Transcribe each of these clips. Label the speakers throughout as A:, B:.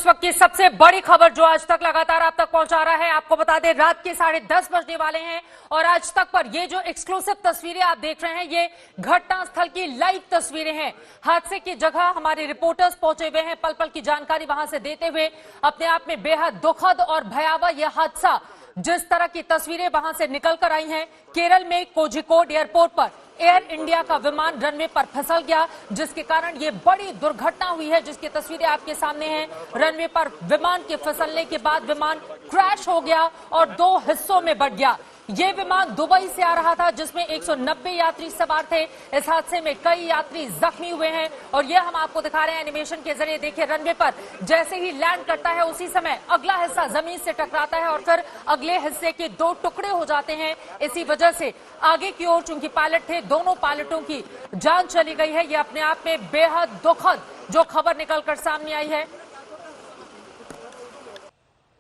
A: इस वक्त की सबसे बड़ी खबर जो आज तक लगातार आप तक पहुंचा रहा है, आपको बता दें रात के 10:30 बजने वाले हैं और आज तक पर ये जो एक्सक्लूसिव तस्वीरें आप देख रहे हैं ये घटना स्थल की लाइव तस्वीरें हैं। हादसे की जगह हमारे रिपोर्टर्स पहुंचे हुए हैं पल पल की जानकारी वहां से देते हुए। अपने आप में बेहद दुखद और भयावह यह हादसा, जिस तरह की तस्वीरें वहां से निकल कर आई हैं। केरल में कोझिकोड एयरपोर्ट पर एयर इंडिया का विमान रनवे पर फिसल गया, जिसके कारण ये बड़ी दुर्घटना हुई है, जिसकी तस्वीरें आपके सामने हैं। रनवे पर विमान के फिसलने के बाद विमान क्रैश हो गया और 2 हिस्सों में बंट गया। ये विमान दुबई से आ रहा था जिसमें 190 यात्री सवार थे। इस हादसे में कई यात्री जख्मी हुए हैं और ये हम आपको दिखा रहे हैं एनिमेशन के जरिए। देखिए रनवे पर जैसे ही लैंड करता है उसी समय अगला हिस्सा जमीन से टकराता है और फिर अगले हिस्से के 2 टुकड़े हो जाते हैं। इसी वजह से आगे की ओर चूंकि पायलट थे, दोनों पायलटों की जान चली गई है। ये अपने आप में बेहद दुखद जो खबर निकलकर सामने आई है।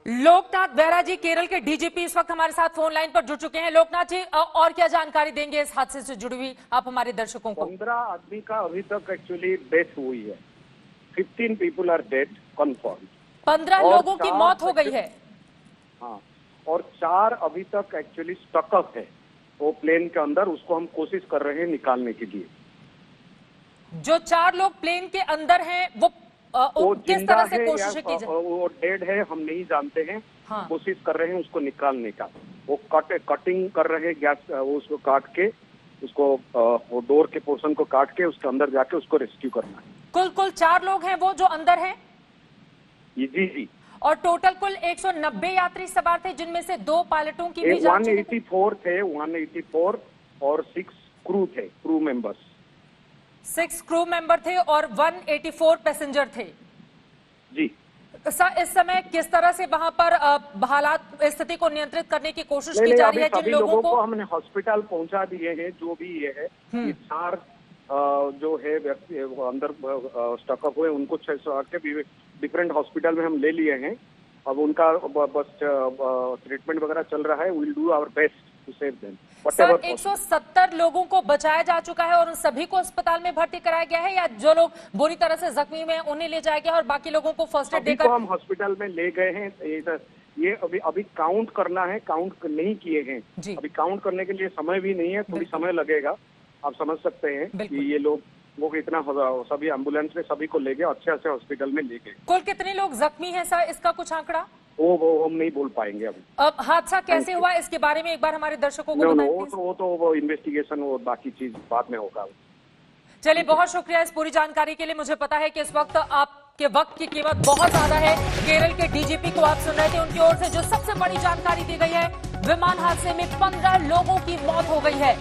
A: लोकनाथ बेहरा जी, केरल के डीजीपी, इस वक्त हमारे साथ फोन लाइन पर जुड़ चुके हैं। लोकनाथ जी, और क्या जानकारी देंगे इस हादसे से जुड़ी हुई आप हमारे दर्शकों को?
B: 15 आदमी का अभी तक एक्चुअली डेथ हुई है। 15 पीपल आर डेड कन्फर्म।
A: 15 लोगों की मौत हो गई है।
B: हाँ, और 4 अभी तक एक्चुअली स्टकअप है वो प्लेन के अंदर। उसको हम कोशिश कर रहे हैं निकालने के लिए।
A: जो 4 लोग प्लेन के अंदर हैं वो किस तरह से कोशिश की जाए?
B: वो डेड है, हम नहीं जानते हैं।
A: हाँ।
B: कोशिश कर रहे हैं उसको निकालने का। वो कटिंग कर रहे हैं गैस, वो उसको काट के उसको वो डोर के पोर्शन को काट के उसके अंदर जाके उसको रेस्क्यू करना है।
A: कुल 4 लोग हैं वो जो अंदर हैं?
B: जी।
A: और टोटल कुल 190 यात्री सवार थे जिनमें से 2 पायलटों की भी जान चली गई।
B: 184 थे, 184 और 6 क्रू थे, क्रू मेंबर्स।
A: 6 क्रू मेंबर थे और 184 पैसेंजर थे
B: जी।
A: इस समय किस तरह से वहां पर हालात स्थिति को नियंत्रित करने की कोशिश की जा रही है? जिन लोगों को
B: हमने हॉस्पिटल पहुंचा दिए हैं, जो भी ये है, ये 4 जो है व्यक्ति अंदर स्टकअप हुए उनको 600 के डिफरेंट हॉस्पिटल में हम ले लिए हैं। अब उनका बस ट्रीटमेंट वगैरह चल रहा है। Will do our best to save them.
A: Sir, 170 लोगों को बचाया जा चुका है और उन सभी को अस्पताल में भर्ती कराया गया है, या जो लोग बुरी तरह से जख्मी हुए हैं उन्हें ले जाया गया और बाकी लोगों को फर्स्ट एड देकर
B: हम हॉस्पिटल में ले गए हैं? ये अभी काउंट करना है, काउंट नहीं किए हैं अभी। काउंट करने के लिए समय भी नहीं है, थोड़ी समय लगेगा। आप समझ सकते हैं कि ये लोग वो इतना सभी एम्बुलेंस में सभी को ले गए, अच्छे हॉस्पिटल में ले गए।
A: कुल कितने लोग जख्मी हैं सर, इसका कुछ आंकड़ा?
B: वो हम नहीं बोल पाएंगे अभी।
A: अब हादसा कैसे हुआ इसके बारे में एक बार हमारे दर्शकों को बताएं।
B: वो इन्वेस्टिगेशन और बाकी चीज बाद में होगा।
A: चलिए, बहुत शुक्रिया इस पूरी जानकारी के लिए। मुझे पता है कि इस वक्त आपके वक्त की कीमत बहुत ज्यादा है। केरल के डीजीपी को आप सुन रहे थे, उनकी ओर से जो सबसे बड़ी जानकारी दी गई है, विमान हादसे में 15 लोगों की मौत हो गई है।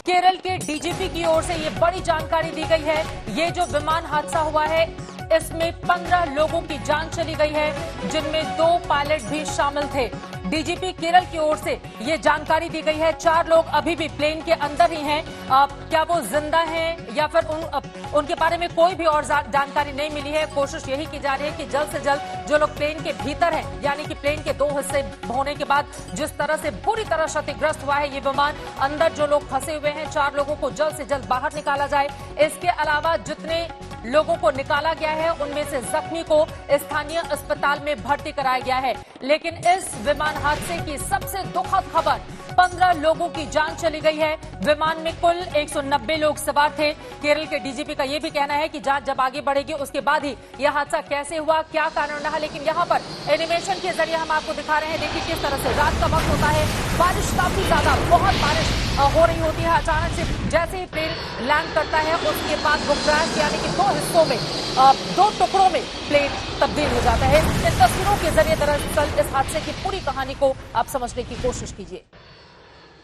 A: केरल के डीजीपी की ओर से ये बड़ी जानकारी दी गई है। ये जो विमान हादसा हुआ है इसमें 15 लोगों की जान चली गई है, जिनमें 2 पायलट भी शामिल थे। डीजीपी केरल की ओर से ये जानकारी दी गई है। 4 लोग अभी भी प्लेन के अंदर ही हैं। क्या वो जिंदा हैं या फिर उनके बारे में कोई भी और जानकारी नहीं मिली है। कोशिश यही की जा रही है कि जल्द से जल्द जो लोग प्लेन के भीतर हैं, यानी कि प्लेन के 2 हिस्से होने के बाद जिस तरह से बुरी तरह क्षतिग्रस्त हुआ है ये विमान, अंदर जो लोग फंसे हुए हैं 4 लोगों को जल्द से जल्द बाहर निकाला जाए। इसके अलावा जितने लोगों को निकाला गया है उनमें से जख्मी को स्थानीय अस्पताल में भर्ती कराया गया है। लेकिन इस विमान हादसे की सबसे दुखद खबर, 15 लोगों की जान चली गई है। विमान में कुल 190 लोग सवार थे। केरल के डीजीपी का यह भी कहना है कि जांच जब आगे बढ़ेगी उसके बाद ही यह हादसा कैसे हुआ, क्या कारण रहा। लेकिन यहाँ पर एनिमेशन के जरिए हम आपको दिखा रहे हैं, देखिए किस तरह से रात का वक्त होता है, बारिश काफी ज्यादा, बहुत बारिश हो रही होती है। अचानक से जैसे ही प्लेन लैंड करता है उसके बाद वो क्रैश, यानी कि 2 हिस्सों में 2 टुकड़ों में प्लेन तब्दील हो जाता है। इन तस्वीरों के जरिए दरअसल इस हादसे की पूरी कहानी को आप समझने की कोशिश कीजिए।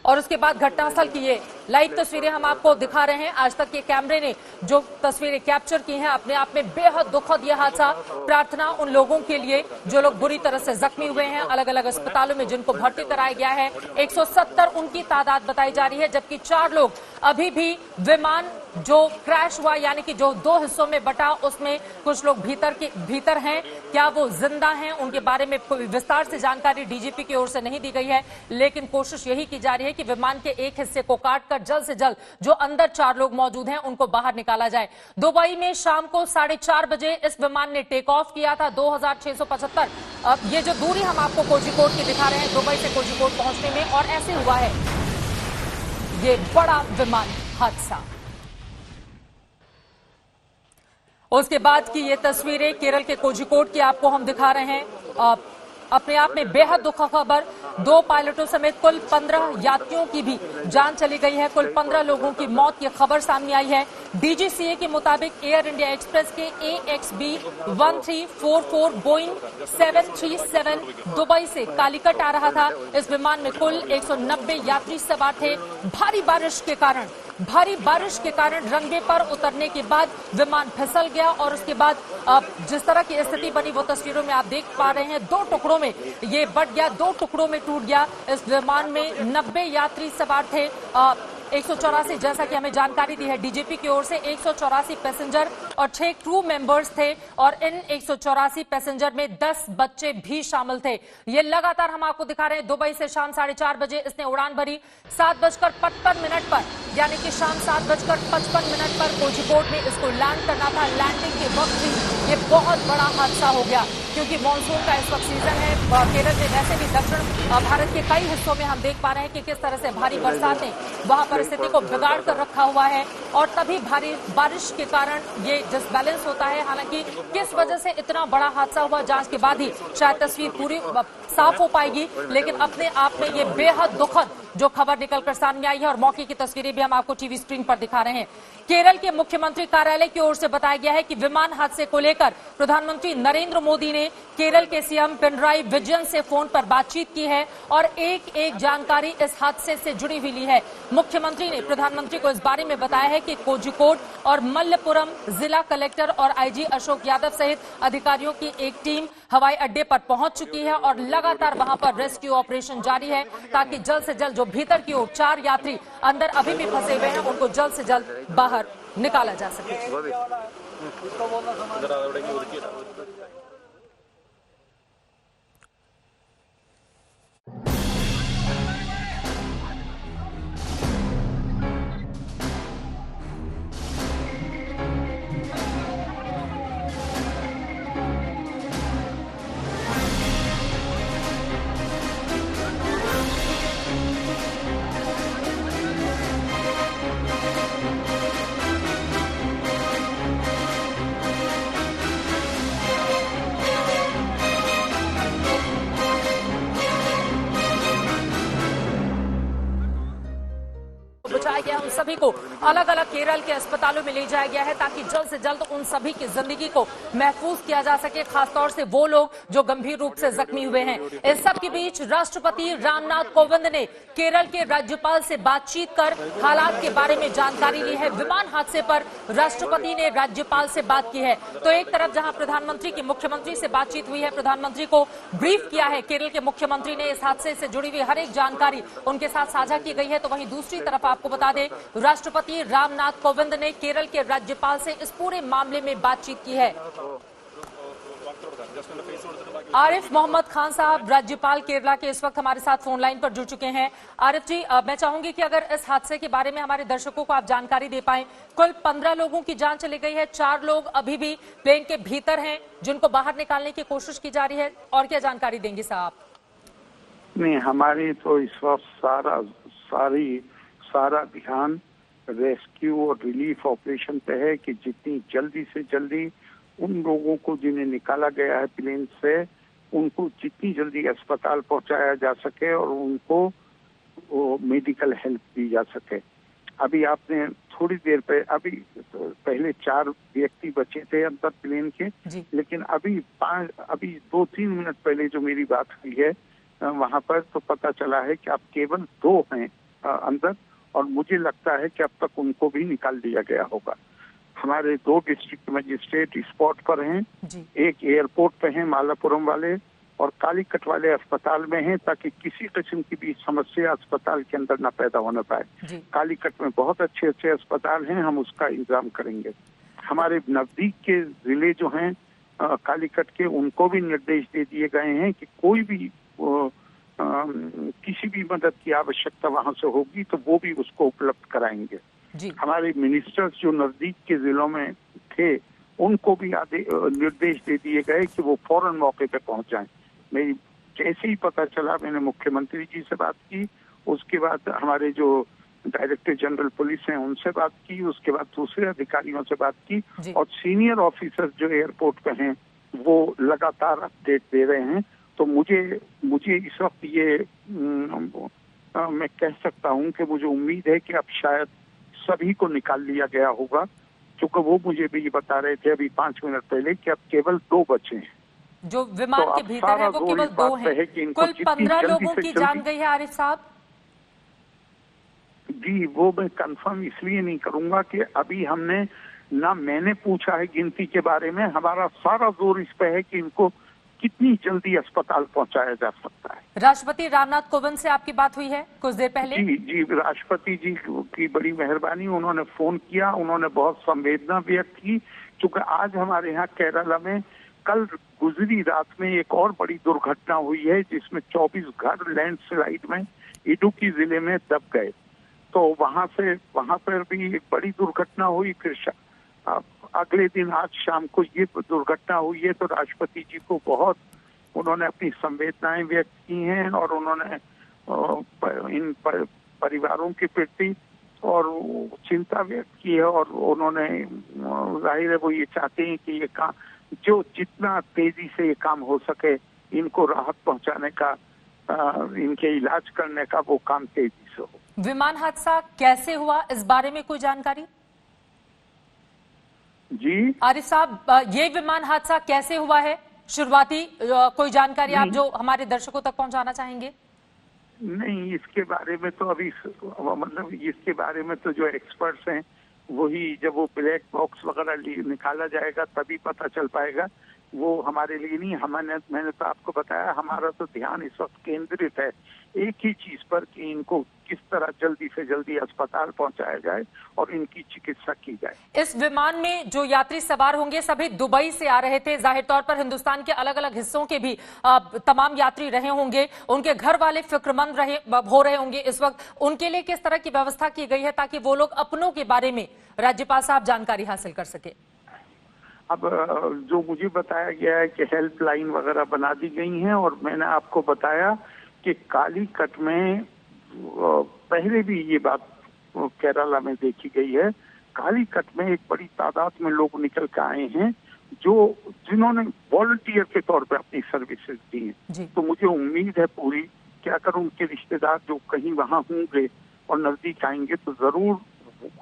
A: और उसके बाद घटनास्थल की ये लाइव तस्वीरें हम आपको दिखा रहे हैं। आज तक के कैमरे ने जो तस्वीरें कैप्चर की हैं, अपने आप में बेहद दुखद यह हादसा। प्रार्थना उन लोगों के लिए जो लोग बुरी तरह से जख्मी हुए हैं, अलग अलग अस्पतालों में जिनको भर्ती कराया गया है। 170 उनकी तादाद बताई जा रही है, जबकि 4 लोग अभी भी विमान जो क्रैश हुआ यानी कि जो दो हिस्सों में बटा, उसमें कुछ लोग भीतर हैं, क्या वो जिंदा हैं, उनके बारे में कोई विस्तार से जानकारी डीजीपी की ओर से नहीं दी गई है। लेकिन कोशिश यही की जा रही है कि विमान के एक हिस्से को काटकर जल्द से जल्द जो अंदर 4 लोग मौजूद हैं उनको बाहर निकाला जाए। दुबई में शाम को 4:30 बजे इस विमान ने टेक ऑफ किया था 2675। अब ये जो दूरी हम आपको कोझिकोड की दिखा रहे हैं, दुबई से कोझिकोड पहुंचने में, और ऐसे हुआ है ये बड़ा विमान हादसा। उसके बाद की ये तस्वीरें केरल के कोझिकोड की आपको हम दिखा रहे हैं। अपने आप में बेहद दुखद खबर, 2 पायलटों समेत कुल 15 यात्रियों की भी जान चली गई है। कुल 15 लोगों की मौत की खबर सामने आई है। डीजीसीए के मुताबिक एयर इंडिया एक्सप्रेस के AXB 1344 बोइंग 737 दुबई से कालीकट आ रहा था। इस विमान में कुल 190 यात्री सवार थे। भारी बारिश के कारण रनवे पर उतरने के बाद विमान फिसल गया और उसके बाद जिस तरह की स्थिति बनी वो तस्वीरों में आप देख पा रहे हैं। 2 टुकड़ों में ये बट गया, 2 टुकड़ों में टूट गया। इस विमान में 90 यात्री सवार थे। 184, जैसा कि हमें जानकारी दी है डीजीपी की ओर से, 184 पैसेंजर और 6 क्रू मेंबर्स थे और इन 184 पैसेंजर में 10 बच्चे भी शामिल थे। ये लगातार हम आपको दिखा रहे हैं। दुबई से शाम 4:30 बजे इसने उड़ान भरी। 7:55 पर यानी कि शाम 7:55 पर कोझिकोड में इसको लैंड करना था। लैंडिंग के वक्त ही ये बहुत बड़ा हादसा हो गया, क्योंकि मानसून का इस वक्त सीजन है। केरल में वैसे भी दक्षिण भारत के कई हिस्सों में हम देख पा रहे हैं कि किस तरह से भारी बरसात ने वहां परिस्थिति को बिगाड़ कर रखा हुआ है और तभी भारी बारिश के कारण ये डिसबैलेंस होता है। हालांकि किस वजह से इतना बड़ा हादसा हुआ, जांच के बाद ही शायद तस्वीर पूरी साफ हो पाएगी। लेकिन अपने आप में ये बेहद दुखद जो खबर निकलकर सामने आई है और मौके की तस्वीरें भी हम आपको टीवी स्क्रीन पर दिखा रहे हैं। केरल के मुख्यमंत्री कार्यालय की ओर से बताया गया है कि विमान हादसे को लेकर प्रधानमंत्री नरेंद्र मोदी ने केरल के सीएम पिनराई विजयन से फोन पर बातचीत की है और एक जानकारी इस हादसे से जुड़ी हुई ली है। मुख्यमंत्री ने प्रधानमंत्री को इस बारे में बताया है कि कोझिकोड और मल्लपुरम जिला कलेक्टर और आईजी अशोक यादव सहित अधिकारियों की एक टीम हवाई अड्डे पर पहुंच चुकी है और लगातार वहां पर रेस्क्यू ऑपरेशन जारी है, ताकि जल्द से जल्द जो भीतर की ओर 4 यात्री अंदर अभी भी फंसे हुए हैं उनको जल्द से जल्द बाहर निकाला जा सके। बचाया गया, उन सभी को अलग अलग केरल के अस्पतालों में ले जाया गया है ताकि जल्द से जल्द उन सभी की जिंदगी को महफूज किया जा सके, खासतौर से वो लोग जो गंभीर रूप से जख्मी हुए हैं। इस सब के बीच राष्ट्रपति रामनाथ कोविंद ने केरल के राज्यपाल से बातचीत कर हालात के बारे में जानकारी ली है। विमान हादसे पर राष्ट्रपति ने राज्यपाल से बात की है। तो एक तरफ जहां प्रधानमंत्री की मुख्यमंत्री से बातचीत हुई है, प्रधानमंत्री को ब्रीफ किया है, केरल के मुख्यमंत्री ने इस हादसे से जुड़ी हुई हर एक जानकारी उनके साथ साझा की गई है। तो वहीं दूसरी तरफ आपको बता दें, राष्ट्रपति रामनाथ कोविंद ने केरल के राज्यपाल से इस पूरे मामले में बातचीत की है। आरिफ मोहम्मद खान साहब, राज्यपाल केरला के, इस वक्त हमारे साथ फोन लाइन पर जुड़ चुके हैं। आरिफ जी, मैं चाहूंगी कि अगर इस हादसे के बारे में हमारे दर्शकों को आप जानकारी दे पाएं। कुल 15 लोगों की जान चली गई है, 4 लोग अभी भी प्लेन के भीतर हैं जिनको बाहर निकालने की कोशिश की जा रही है, और क्या जानकारी देंगे साहब?
C: नहीं, हमारी तो इस वक्त सारा ध्यान रेस्क्यू और रिलीफ ऑपरेशन पे है कि जितनी जल्दी से जल्दी उन लोगों को जिन्हें निकाला गया है प्लेन से, उनको जितनी जल्दी अस्पताल पहुंचाया जा सके और उनको मेडिकल हेल्प दी जा सके। अभी आपने थोड़ी देर पहले 4 व्यक्ति बचे थे अंदर प्लेन के, लेकिन अभी 2-3 मिनट पहले जो मेरी बात हुई है वहां पर, तो पता चला है कि अब केवल 2 हैं अंदर, और मुझे लगता है कि अब तक उनको भी निकाल दिया गया होगा। हमारे 2 डिस्ट्रिक्ट मजिस्ट्रेट स्पॉट पर हैं, एक एयरपोर्ट पे हैं मालापुरम वाले, और कालीकट वाले अस्पताल में हैं, ताकि किसी किस्म की भी समस्या अस्पताल के अंदर न पैदा होने पाए। कालीकट में बहुत अच्छे अच्छे अस्पताल हैं, हम उसका इंतजाम करेंगे। हमारे नजदीक के जिले जो हैं कालीकट के, उनको भी निर्देश दे दिए गए हैं कि कोई भी किसी भी मदद की आवश्यकता वहां से होगी तो वो भी उसको उपलब्ध कराएंगे। हमारे मिनिस्टर्स जो नजदीक के जिलों में थे, उनको भी निर्देश दे दिए गए कि वो फौरन मौके पे पहुंच जाएं। मेरी जैसे ही पता चला, मैंने मुख्यमंत्री जी से बात की, उसके बाद हमारे जो डायरेक्टर जनरल पुलिस हैं उनसे बात की, उसके बाद दूसरे अधिकारियों से बात की, और सीनियर ऑफिसर जो एयरपोर्ट पे हैं वो लगातार अपडेट दे रहे हैं। तो मुझे इस वक्त ये मैं कह सकता हूं कि मुझे उम्मीद है कि अब शायद सभी को निकाल लिया गया होगा, क्योंकि वो मुझे भी ये बता रहे थे अभी 5 मिनट पहले कि अब केवल 2 बचे हैं।
A: जो विमान के भीतर है वो केवल 2 हैं। कुल 15 लोगों की जान गई है आरिफ साहब।
C: जी, वो मैं कंफर्म इसलिए नहीं करूंगा कि अभी हमने ना मैंने पूछा है गिनती के बारे में। हमारा सारा जोर इस पे है कि इनको कितनी जल्दी अस्पताल पहुंचाया जा सकता है।
A: राष्ट्रपति रामनाथ कोविंद से आपकी बात हुई है कुछ देर पहले?
C: जी, राष्ट्रपति जी की बड़ी मेहरबानी, उन्होंने फोन किया, उन्होंने बहुत संवेदना व्यक्त की, क्योंकि आज हमारे यहाँ केरला में कल गुजरी रात में एक और बड़ी दुर्घटना हुई है, जिसमें 24 घर लैंडस्लाइड में इडुक्की जिले में दब गए। तो वहां पर भी एक बड़ी दुर्घटना हुई। फिर अगले दिन आज शाम को ये दुर्घटना हुई है। तो राष्ट्रपति जी को उन्होंने अपनी संवेदनाएं व्यक्त की हैं, और उन्होंने इन परिवारों के प्रति और चिंता व्यक्त की है। और उन्होंने जाहिर है वो ये चाहते हैं कि ये काम जो जितना तेजी से ये काम हो सके, इनको राहत पहुंचाने का, इनके इलाज करने का वो काम तेजी से हो।
A: विमान हादसा कैसे हुआ, इस बारे में कोई जानकारी?
C: जी
A: आरिफ साहब, ये विमान हादसा कैसे हुआ है, शुरुआती कोई जानकारी आप जो हमारे दर्शकों तक पहुंचाना चाहेंगे?
C: नहीं, इसके बारे में तो अभी मतलब इसके बारे में तो जो एक्सपर्ट्स हैं वही, जब वो ब्लैक बॉक्स वगैरह निकाला जाएगा तभी पता चल पाएगा। वो हमारे लिए नहीं, मैंने तो आपको बताया, हमारा तो ध्यान इस वक्त केंद्रित है एक ही चीज पर कि इनको किस तरह जल्दी से जल्दी अस्पताल पहुंचाया जाए और इनकी चिकित्सा की जाए।
A: इस विमान में जो यात्री सवार होंगे सभी दुबई से आ रहे थे। जाहिर तौर पर हिंदुस्तान के अलग अलग हिस्सों के भी तमाम यात्री रहे होंगे, उनके घर वाले फिक्रमंद हो रहे होंगे इस वक्त। उनके लिए किस तरह की व्यवस्था की गई है ताकि वो लोग अपनों के बारे में राज्यपाल साहब जानकारी हासिल कर सके?
C: अब जो मुझे बताया गया है कि हेल्पलाइन वगैरह बना दी गई हैं, और मैंने आपको बताया कि कालीकट में पहले भी ये बात केरला में देखी गई है। कालीकट में एक बड़ी तादाद में लोग निकल के आए हैं जिन्होंने वॉलंटियर के तौर पे अपनी सर्विसेज दी हैं। तो मुझे उम्मीद है पूरी कि अगर उनके रिश्तेदार जो कहीं वहां होंगे और नजदीक आएंगे तो जरूर,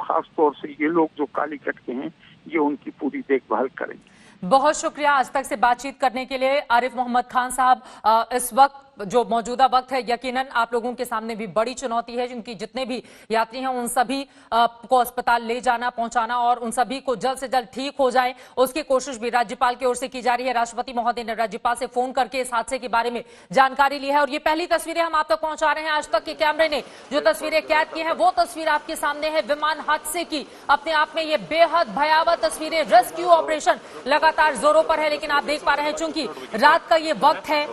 C: खास तौर से ये लोग जो कालीकट के हैं, ये उनकी पूरी देखभाल करेंगे।
A: बहुत शुक्रिया आज तक से बातचीत करने के लिए आरिफ मोहम्मद खान साहब। इस वक्त जो मौजूदा वक्त है यकीनन आप लोगों के सामने भी बड़ी चुनौती है, जिनकी जितने भी यात्री हैं उन सभी को अस्पताल ले जाना, पहुंचाना और उन सभी को जल्द से जल्द ठीक हो जाए, उसकी कोशिश भी राज्यपाल की ओर से की जा रही है। राष्ट्रपति महोदय ने राज्यपाल से फोन करके इस हादसे के बारे में जानकारी ली है और ये पहली तस्वीरें हम आप तक पहुंचा रहे हैं। आज तक के कैमरे ने जो तस्वीरें कैद की हैं वो तस्वीर आपके सामने है विमान हादसे की। अपने आप में ये बेहद भयावह तस्वीरें, रेस्क्यू ऑपरेशन लगातार जोरों पर है, लेकिन आप देख पा रहे हैं चूंकि रात का ये वक्त है,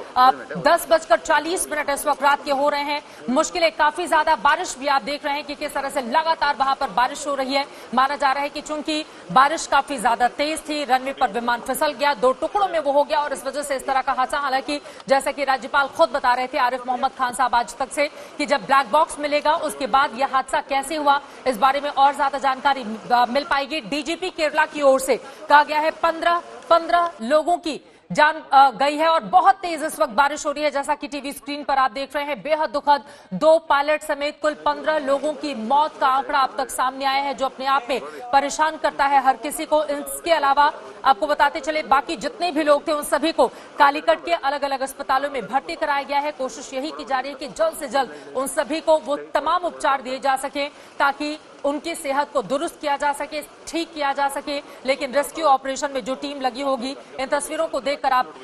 A: 10:40 इस वक्त रात के हो रहे हैं। मुश्किलें काफी ज्यादा, बारिश भी आप देख रहे हैं कि किस तरह से लगातार वहां पर बारिश हो रही है। माना जा रहा है कि चूंकि बारिश काफी ज्यादा तेज थी, रनवे पर विमान फिसल गया, 2 टुकड़ों में वो हो गया और इस वजह से इस तरह का हादसा। हालांकि जैसा कि राज्यपाल खुद बता रहे थे आरिफ मोहम्मद खान साहब आज तक से कि जब ब्लैक बॉक्स मिलेगा उसके बाद यह हादसा कैसे हुआ इस बारे में और ज्यादा जानकारी मिल पाएगी। डीजीपी केरला की ओर से कहा गया है 15 लोगों की जान गई है और बहुत तेज इस वक्त बारिश हो रही है। जैसा कि टीवी स्क्रीन पर आप देख रहे हैं, बेहद दुखद 2 पायलट समेत कुल 15 लोगों की मौत का आंकड़ा अब तक सामने आया है, जो अपने आप में परेशान करता है हर किसी को। इसके अलावा आपको बताते चले बाकी जितने भी लोग थे उन सभी को कालीकट के अलग अलग अस्पतालों में भर्ती कराया गया है। कोशिश यही की जा रही है कि जल्द से जल्द उन सभी को वो तमाम उपचार दिए जा सके ताकि उनकी सेहत को दुरुस्त किया जा सके, ठीक किया जा सके। लेकिन रेस्क्यू ऑपरेशन में जो टीम लगी होगी, इन तस्वीरों को देखकर आप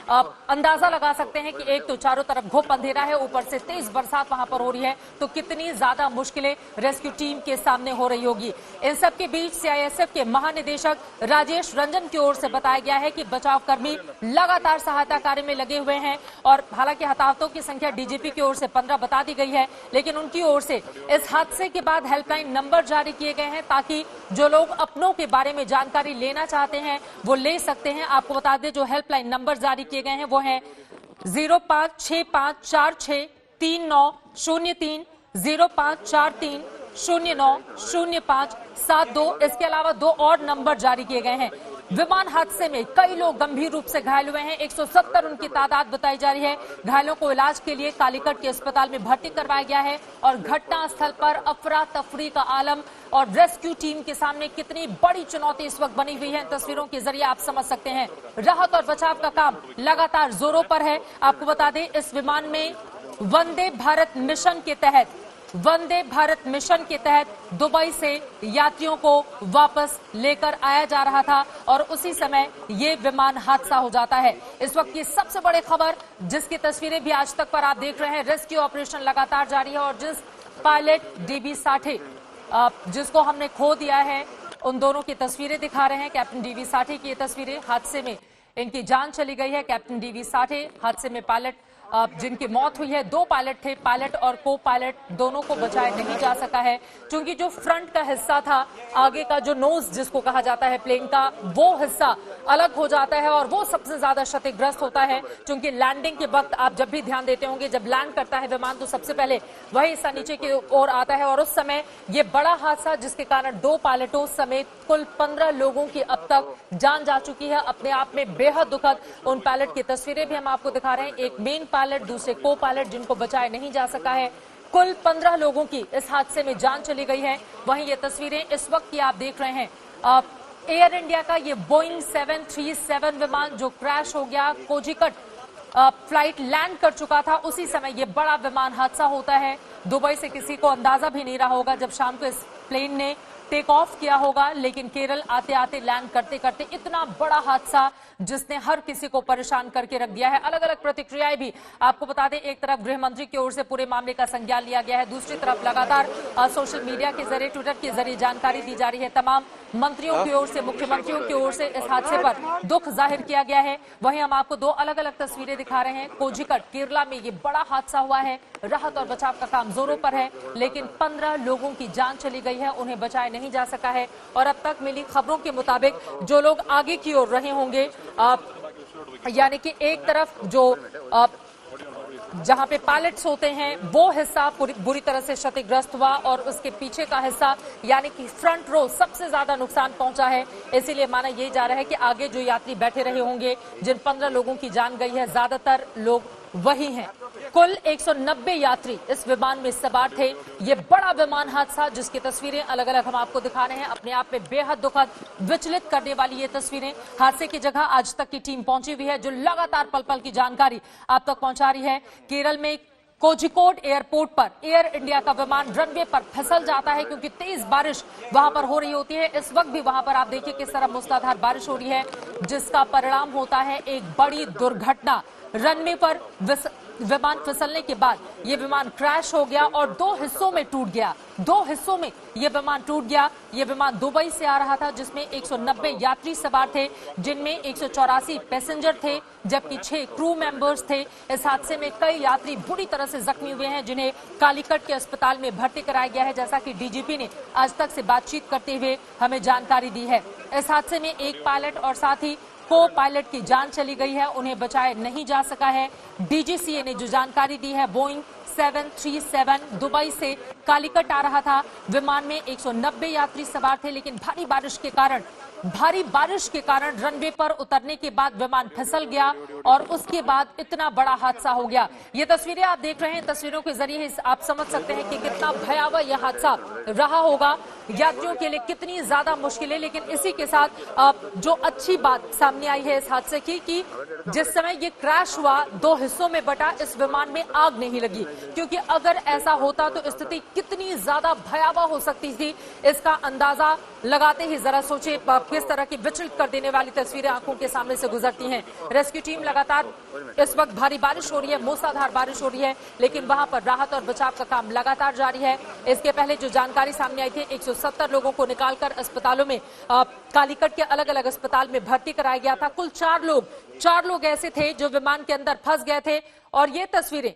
A: अंदाजा लगा सकते हैं कि एक तो चारों तरफ घुप अंधेरा है, ऊपर से तेज बरसात वहां पर हो रही है, तो कितनी ज्यादा मुश्किलें रेस्क्यू टीम के सामने हो रही होगी। इन सब के बीच सीआईएसएफ के महानिदेशक राजेश रंजन की ओर से बताया गया है कि बचाव कर्मी लगातार सहायता कार्य में लगे हुए हैं और हालांकि हताहतों की संख्या डीजीपी की ओर से 15 बता दी गई है, लेकिन उनकी ओर से इस हादसे के बाद हेल्पलाइन नंबर जारी किए गए हैं ताकि जो लोग अपनों के बारे में जानकारी लेना चाहते हैं वो ले सकते हैं। आपको बता दें जो हेल्पलाइन नंबर जारी किए गए हैं वो है 0565463903, 0543090572। इसके अलावा 2 और नंबर जारी किए गए हैं। विमान हादसे में कई लोग गंभीर रूप से घायल हुए हैं, 170 उनकी तादाद बताई जा रही है। घायलों को इलाज के लिए कालीकट के अस्पताल में भर्ती करवाया गया है और घटना स्थल पर अफरा तफरी का आलम और रेस्क्यू टीम के सामने कितनी बड़ी चुनौती इस वक्त बनी हुई है, तस्वीरों के जरिए आप समझ सकते हैं। राहत और बचाव का काम लगातार जोरों पर है। आपको बता दें इस विमान में वंदे भारत मिशन के तहत दुबई से यात्रियों को वापस लेकर आया जा रहा था और उसी समय ये विमान हादसा हो जाता है। इस वक्त की सबसे बड़ी खबर जिसकी तस्वीरें भी आज तक पर आप देख रहे हैं, रेस्क्यू ऑपरेशन लगातार जारी है और जिस पायलट डीबी साठे जिसको हमने खो दिया है, उन दोनों की तस्वीरें दिखा रहे हैं। कैप्टन डीवी साठे की ये तस्वीरें, हादसे में इनकी जान चली गई है। कैप्टन डीवी साठे हादसे में पायलट जिनकी मौत हुई है, 2 पायलट थे, पायलट और को पायलट दोनों को बचाया नहीं जा सका है क्योंकि जो फ्रंट का हिस्सा था, आगे का जो नोज जिसको कहा जाता है प्लेन का, वो हिस्सा अलग हो जाता है और वो सबसे ज्यादा क्षतिग्रस्त होता है क्योंकि लैंडिंग के वक्त आप जब भी ध्यान देते होंगे, जब लैंड करता है विमान तो सबसे पहले वही हिस्सा नीचे की ओर आता है और उस समय ये बड़ा हादसा जिसके कारण 2 पायलटों समेत कुल 15 लोगों की अब तक जान जा चुकी है। अपने आप में बेहद दुखद उन पायलट की तस्वीरें भी हम आपको दिखा रहे हैं। एक मेन पायलट, दूसरे को पायलट जिनको बचाया नहीं जा सका है। कुल 15 लोगों की इस हादसे में जान चली गई है। वहीं ये तस्वीरें इस वक्त की आप देख रहे हैं, एयर इंडिया का ये बोइंग 737 विमान जो क्रैश हो गया, कोझिकट फ्लाइट लैंड कर चुका था, उसी समय ये बड़ा विमान हादसा होता है। दुबई से किसी को अंदाजा भी नहीं रहा होगा जब शाम को इस प्लेन ने टेक ऑफ किया होगा, लेकिन केरल आते आते लैंड करते करते इतना बड़ा हादसा जिसने हर किसी को परेशान करके रख दिया है। अलग अलग प्रतिक्रियाएं भी आपको बता दें, एक तरफ गृह मंत्री की ओर से पूरे मामले का संज्ञान लिया गया है, दूसरी तरफ लगातार सोशल मीडिया के जरिए, ट्विटर के जरिए जानकारी दी जा रही है। तमाम मंत्रियों की ओर से, मुख्यमंत्रियों की ओर से इस हादसे पर दुख जाहिर किया गया है। वहीं हम आपको 2 अलग अलग तस्वीरें दिखा रहे हैं। कोझिकट केरला में ये बड़ा हादसा हुआ है, राहत और बचाव का काम जोरों पर है, लेकिन 15 लोगों की जान चली गई है, उन्हें बचाया नहीं जा सका है। और अब तक मिली खबरों के मुताबिक जो लोग आगे की ओर रहे होंगे, यानी कि एक तरफ जो जहां पे पायलट्स होते हैं वो हिस्सा बुरी तरह से क्षतिग्रस्त हुआ और उसके पीछे का हिस्सा यानी कि फ्रंट रो सबसे ज्यादा नुकसान पहुंचा है। इसीलिए माना यह जा रहा है कि आगे जो यात्री बैठे रहे होंगे, जिन 15 लोगों की जान गई है, ज्यादातर लोग वही हैं। कुल 190 यात्री इस विमान में सवार थे। ये बड़ा विमान हादसा जिसकी तस्वीरें अलग अलग हम आपको दिखा रहे हैं, अपने आप में बेहद दुखद, विचलित करने वाली ये तस्वीरें। हादसे की जगह आज तक की टीम पहुंची हुई है जो लगातार पल पल की जानकारी आप तक पहुंचा रही है। केरल में कोझिकोड एयरपोर्ट पर एयर इंडिया का विमान रनवे पर फिसल जाता है क्योंकि तेज बारिश वहां पर हो रही होती है। इस वक्त भी वहां पर आप देखिए किस तरह मूसलाधार बारिश हो रही है, जिसका परिणाम होता है एक बड़ी दुर्घटना। रनवे पर विमान फिसलने के बाद ये विमान क्रैश हो गया और 2 हिस्सों में टूट गया। 2 हिस्सों में ये विमान टूट गया। ये विमान दुबई से आ रहा था जिसमें 190 यात्री सवार थे, जिनमें 184 पैसेंजर थे जबकि 6 क्रू मेंबर्स थे। इस हादसे में कई यात्री बुरी तरह से जख्मी हुए हैं जिन्हें कालीकट के अस्पताल में भर्ती कराया गया है, जैसा कि डीजीपी ने आज तक से बातचीत करते हुए हमें जानकारी दी है। इस हादसे में एक पायलट और साथ ही को पायलट की जान चली गई है, उन्हें बचाया नहीं जा सका है। डीजीसीए ने जो जानकारी दी है, बोइंग 737 दुबई से कालीकट आ रहा था। विमान में 190 यात्री सवार थे, लेकिन भारी बारिश के कारण रनवे पर उतरने के बाद विमान फिसल गया और उसके बाद इतना बड़ा हादसा हो गया। ये तस्वीरें आप देख रहे हैं, तस्वीरों के जरिए आप समझ सकते हैं कि कितना भयावह यह हादसा रहा होगा, यात्रियों के लिए कितनी ज्यादा मुश्किलें। लेकिन इसी के साथ जो अच्छी बात सामने आई है इस हादसे की कि जिस समय ये क्रैश हुआ 2 हिस्सों में बटा, इस विमान में आग नहीं लगी। क्योंकि अगर ऐसा होता तो स्थिति कितनी ज्यादा भयावह हो सकती थी, इसका अंदाजा लगाते ही जरा सोचे किस तरह की विचलित कर देने वाली तस्वीरें आंखों के सामने से गुजरती हैं। रेस्क्यू टीम लगातार, इस वक्त भारी बारिश हो रही है, मूसलाधार बारिश हो रही है, लेकिन वहां पर राहत और बचाव का काम लगातार जारी है। इसके पहले जो जानकारी सामने आई थी, 170 लोगों को निकालकर अस्पतालों में, कालीकट के अलग अलग अस्पताल में भर्ती कराया गया था। कुल 4 लोग ऐसे थे जो विमान के अंदर फंस गए थे। और ये तस्वीरें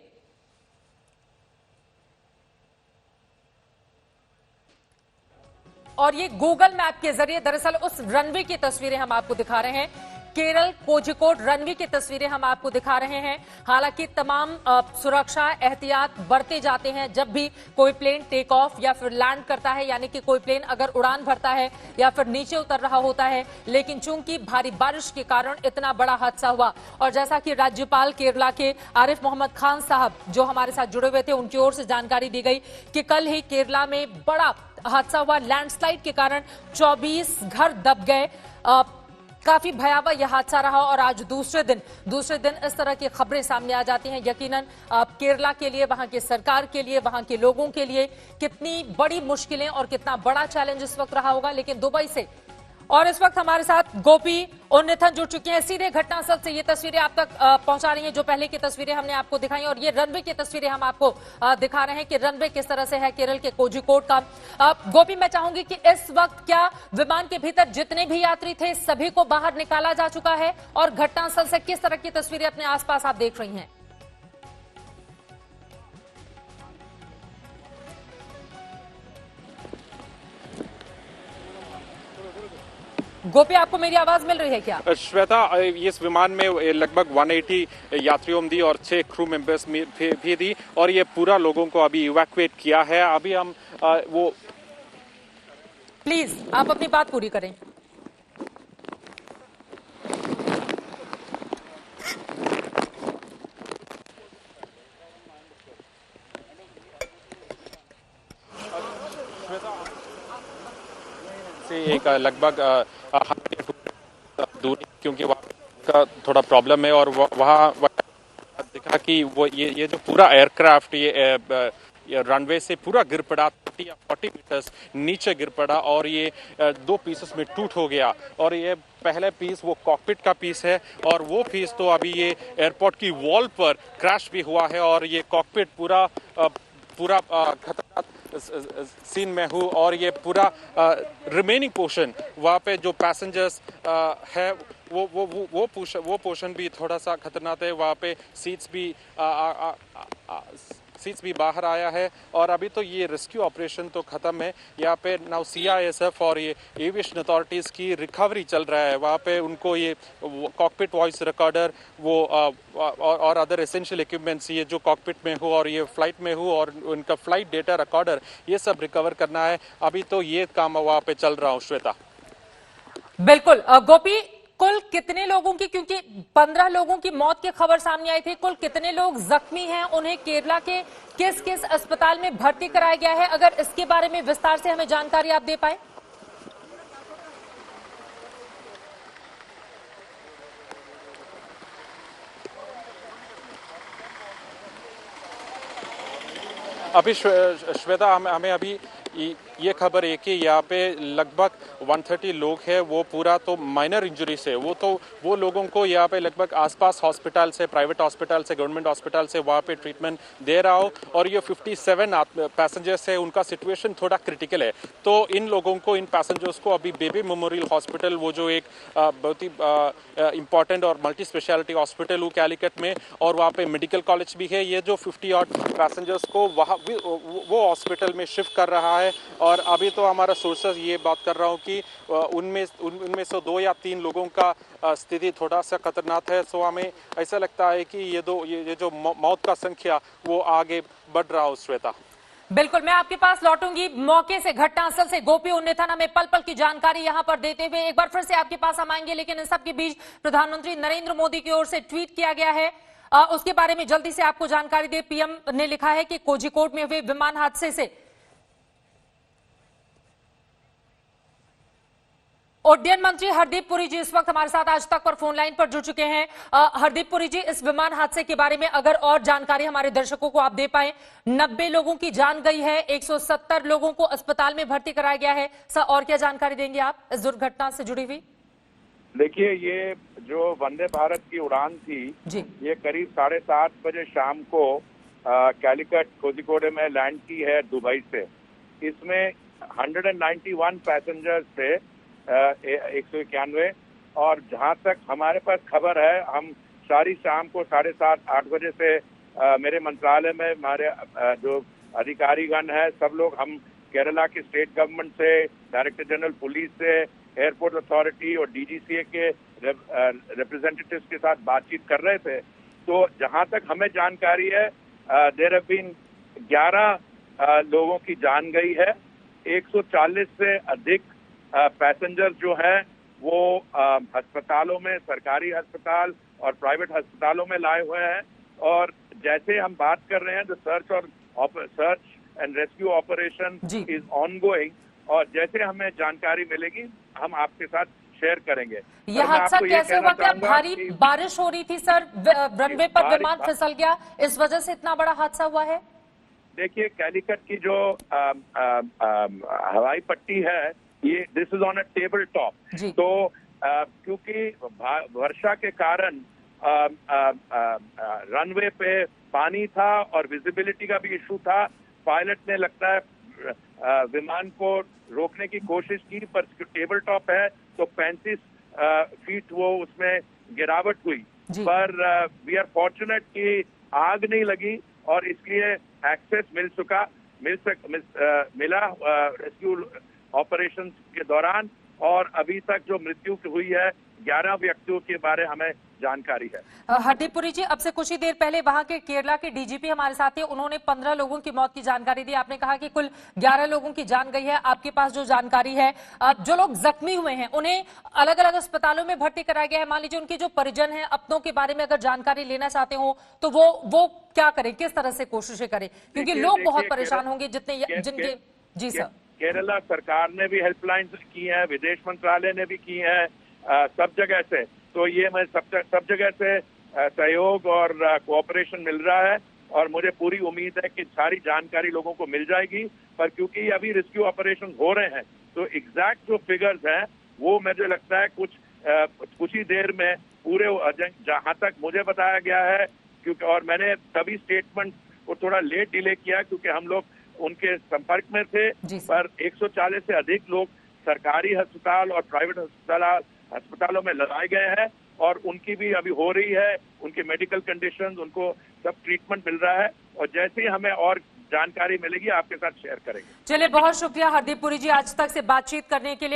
A: और ये गूगल मैप के जरिए दरअसल उस रनवे की तस्वीरें हम आपको दिखा रहे हैं। केरल कोझिकोड रनवे की तस्वीरें हम आपको दिखा रहे हैं। हालांकि तमाम सुरक्षा एहतियात बरते जाते हैं जब भी कोई प्लेन टेक ऑफ या फिर लैंड करता है, यानी कि कोई प्लेन अगर उड़ान भरता है या फिर नीचे उतर रहा होता है। लेकिन चूंकि भारी बारिश के कारण इतना बड़ा हादसा हुआ, और जैसा कि राज्यपाल केरला के आरिफ मोहम्मद खान साहब जो हमारे साथ जुड़े हुए थे, उनकी ओर से जानकारी दी गई कि कल ही केरला में बड़ा हादसा हुआ। लैंडस्लाइड के कारण 24 घर दब गए। काफी भयावह यह हादसा रहा। और आज दूसरे दिन इस तरह की खबरें सामने आ जाती हैं। यकीनन केरला के लिए, वहां की सरकार के लिए, वहां के लोगों के लिए कितनी बड़ी मुश्किलें और कितना बड़ा चैलेंज इस वक्त रहा होगा। लेकिन दुबई से और इस वक्त हमारे साथ गोपी उन्नीथन जुड़ चुके हैं, सीधे घटनास्थल से ये तस्वीरें आप तक पहुंचा रही हैं। जो पहले की तस्वीरें हमने आपको दिखाई, और ये रनवे की तस्वीरें हम आपको दिखा रहे हैं कि रनवे किस तरह से है केरल के कोझिकोड का। गोपी, मैं चाहूंगी कि इस वक्त क्या विमान के भीतर जितने भी यात्री थे सभी को बाहर निकाला जा चुका है, और घटनास्थल से किस तरह की तस्वीरें अपने आसपास आप देख रही हैं? गोपी, आपको मेरी आवाज मिल रही है क्या?
D: श्वेता, इस विमान में लगभग 180 यात्रियों दी और 6 क्रू मेंबर्स भी थी, और ये पूरा लोगों को अभी इवैक्यूएट किया है। अभी हम वो
A: प्लीज आप अपनी बात पूरी करें।
D: से एक लगभग दूरी, क्योंकि वहाँ का थोड़ा प्रॉब्लम है, और वहाँ देखा कि वो ये जो पूरा एयरक्राफ्ट ये रनवे से पूरा गिर पड़ा, 30 या 40 मीटर्स नीचे गिर पड़ा, और ये 2 पीसेस में टूट हो गया। और ये पहले पीस वो कॉकपिट का पीस है, और वो पीस तो अभी ये एयरपोर्ट की वॉल पर क्रैश भी हुआ है, और ये कॉकपिट पूरा खतरनाक सीन में हूँ। और ये पूरा रिमेनिंग पोर्शन वहाँ पे जो पैसेंजर्स है वो पोर्शन भी थोड़ा सा खतरनाक है। वहाँ पे सीट्स भी बाहर आया है, और अभी तो ये रेस्क्यू ऑपरेशन तो खत्म है। यहाँ पे नाउ CISF और ये एविएशन अथॉरिटीज की रिकवरी चल रहा है। वहाँ पे उनको ये कॉकपिट वॉइस रिकॉर्डर वो और अदर एसेंशियल इक्विपमेंट्स, ये जो कॉकपिट में हो और ये फ्लाइट में हो, और उनका फ्लाइट डेटा रिकॉर्डर, ये सब रिकवर करना है। अभी तो ये काम वहाँ पे चल रहा हूँ। श्वेता,
A: बिल्कुल। गोपी, कुल कितने लोगों की, क्योंकि 15 लोगों की मौत की खबर सामने आई थी, कुल कितने लोग जख्मी हैं? उन्हें केरला के किस किस अस्पताल में भर्ती कराया गया है? अगर इसके बारे में विस्तार से हमें जानकारी आप दे पाए।
D: अभी श्वेता, हमें अभी ये खबर है कि यहाँ पे लगभग 130 लोग हैं, वो पूरा तो माइनर इंजरी से, वो लोगों को यहाँ पे लगभग आसपास हॉस्पिटल से, प्राइवेट हॉस्पिटल से, गवर्नमेंट हॉस्पिटल से वहाँ पे ट्रीटमेंट दे रहा हो। और ये 57 पैसेंजर्स है, उनका सिचुएशन थोड़ा क्रिटिकल है। तो इन लोगों को, इन पैसेंजर्स को अभी बेबी मेमोरियल हॉस्पिटल, वो जो एक बहुत ही इंपॉर्टेंट और मल्टी स्पेशलिटी हॉस्पिटल हो कैलीकट में, और वहाँ पे मेडिकल कॉलेज भी है, ये जो 50 ऑड पैसेंजर्स को वहाँ वो हॉस्पिटल में शिफ्ट कर रहा है। और अभी तो हमारा सोर्सेस ये बात कर रहा हूँ कि उनमें से 2 या 3 लोगों का स्थिति थोड़ा सा खतरनाक है। सो हमें ऐसा लगता है कि ये जो मौत का संख्या वो आगे बढ़ रहा हो। श्वेता,
A: बिल्कुल, मैं आपके पास लौटूंगी। मौके से, घटनास्थल से गोपी उन्नीथन हमें पल पल की जानकारी यहां पर देते हुए एक बार फिर से आपके पास हम आएंगे। लेकिन इन सब के बीच प्रधानमंत्री नरेंद्र मोदी की ओर से ट्वीट किया गया है, उसके बारे में जल्दी से आपको जानकारी दे। पीएम ने लिखा है कि कोझिकोड में हुए विमान हादसे से उड्डयन मंत्री हरदीप पुरी जी इस वक्त हमारे साथ आज तक पर फोन लाइन पर जुड़ चुके हैं। हरदीप पुरी जी, इस विमान हादसे के बारे में अगर और जानकारी हमारे दर्शकों को आप दे पाए। 90 लोगों की जान गई है, 170 लोगों को अस्पताल में भर्ती कराया गया है। सर, और क्या जानकारी देंगे आप इस दुर्घटना से जुड़ी हुई?
E: देखिए, ये जो वंदे भारत की उड़ान थी
A: जी,
E: ये करीब 7:30 बजे शाम को कैलिकट कोझिकोड में लैंड की है दुबई से। इसमें 191 पैसेंजर्स थे, 191। और जहां तक हमारे पास खबर है, हम सारी शाम को 7:30-8 बजे से मेरे मंत्रालय में हमारे जो अधिकारीगण है सब लोग, हम केरला के स्टेट गवर्नमेंट से, डायरेक्टर जनरल पुलिस से, एयरपोर्ट अथॉरिटी और डीजीसीए के रिप्रेजेंटेटिव्स के साथ बातचीत कर रहे थे। तो जहां तक हमें जानकारी है, देयर हैव बीन 11 लोगों की जान गई है। 140 से अधिक पैसेंजर जो है वो अस्पतालों में, सरकारी अस्पताल और प्राइवेट अस्पतालों में लाए हुए हैं। और जैसे हम बात कर रहे हैं, जो search and rescue operation is ongoing, और जैसे हमें जानकारी मिलेगी हम आपके साथ शेयर करेंगे।
A: यह हादसा कैसे हुआ? क्या भारी बारिश हो रही थी सर? रनवे पर विमान फिसल गया, इस वजह से इतना बड़ा हादसा हुआ है?
E: देखिए, कैलिकट की जो हवाई पट्टी है, ये this is on a table top. तो क्योंकि वर्षा के कारण रनवे पे पानी था और विजिबिलिटी का भी इशू था। पायलट ने लगता है विमान को रोकने की कोशिश की, पर टेबल टॉप है तो 35 फीट वो उसमें गिरावट हुई। पर वी आर फॉर्चुनेट कि आग नहीं लगी और इसलिए एक्सेस मिला रेस्क्यू ऑपरेशन के दौरान। और अभी तक जो मृत्यु हुई है 11 व्यक्तियों के बारे हमें जानकारी है।
A: हरदीप पुरी जी, अब से कुछ ही देर पहले वहां के केरला के डीजीपी हमारे साथ थे, उन्होंने 15 लोगों की मौत की जानकारी दी। आपने कहा कि कुल 11 लोगों की जान गई है। आपके पास जो जानकारी है, जो लोग जख्मी हुए हैं उन्हें अलग अलग अस्पतालों में भर्ती कराया गया है। मान लीजिए उनके जो परिजन हैं, अपनों के बारे में अगर जानकारी लेना चाहते हो तो वो क्या करें, किस तरह से कोशिशें करें? क्योंकि लोग बहुत परेशान होंगे जिनके। जी सर।
E: केरला सरकार ने भी हेल्पलाइन की है, विदेश मंत्रालय ने भी की है, सब जगह से। तो ये मैं सब जगह से सहयोग और कोऑपरेशन मिल रहा है और मुझे पूरी उम्मीद है कि सारी जानकारी लोगों को मिल जाएगी। पर क्योंकि अभी रेस्क्यू ऑपरेशन हो रहे हैं तो एग्जैक्ट जो फिगर्स हैं वो मुझे लगता है कुछ ही देर में पूरे, जहां तक मुझे बताया गया है, क्योंकि और मैंने तभी स्टेटमेंट को थोड़ा लेट डिले किया क्योंकि हम लोग उनके संपर्क में थे। पर 140 से अधिक लोग सरकारी अस्पताल और प्राइवेट अस्पतालों में लगाए गए हैं और उनकी भी अभी हो रही है, उनके मेडिकल कंडीशंस, उनको सब ट्रीटमेंट मिल रहा है। और जैसे ही हमें और जानकारी मिलेगी आपके साथ शेयर करेंगे।
A: चलिए, बहुत शुक्रिया हरदीप पुरी जी आज तक से बातचीत करने के लिए।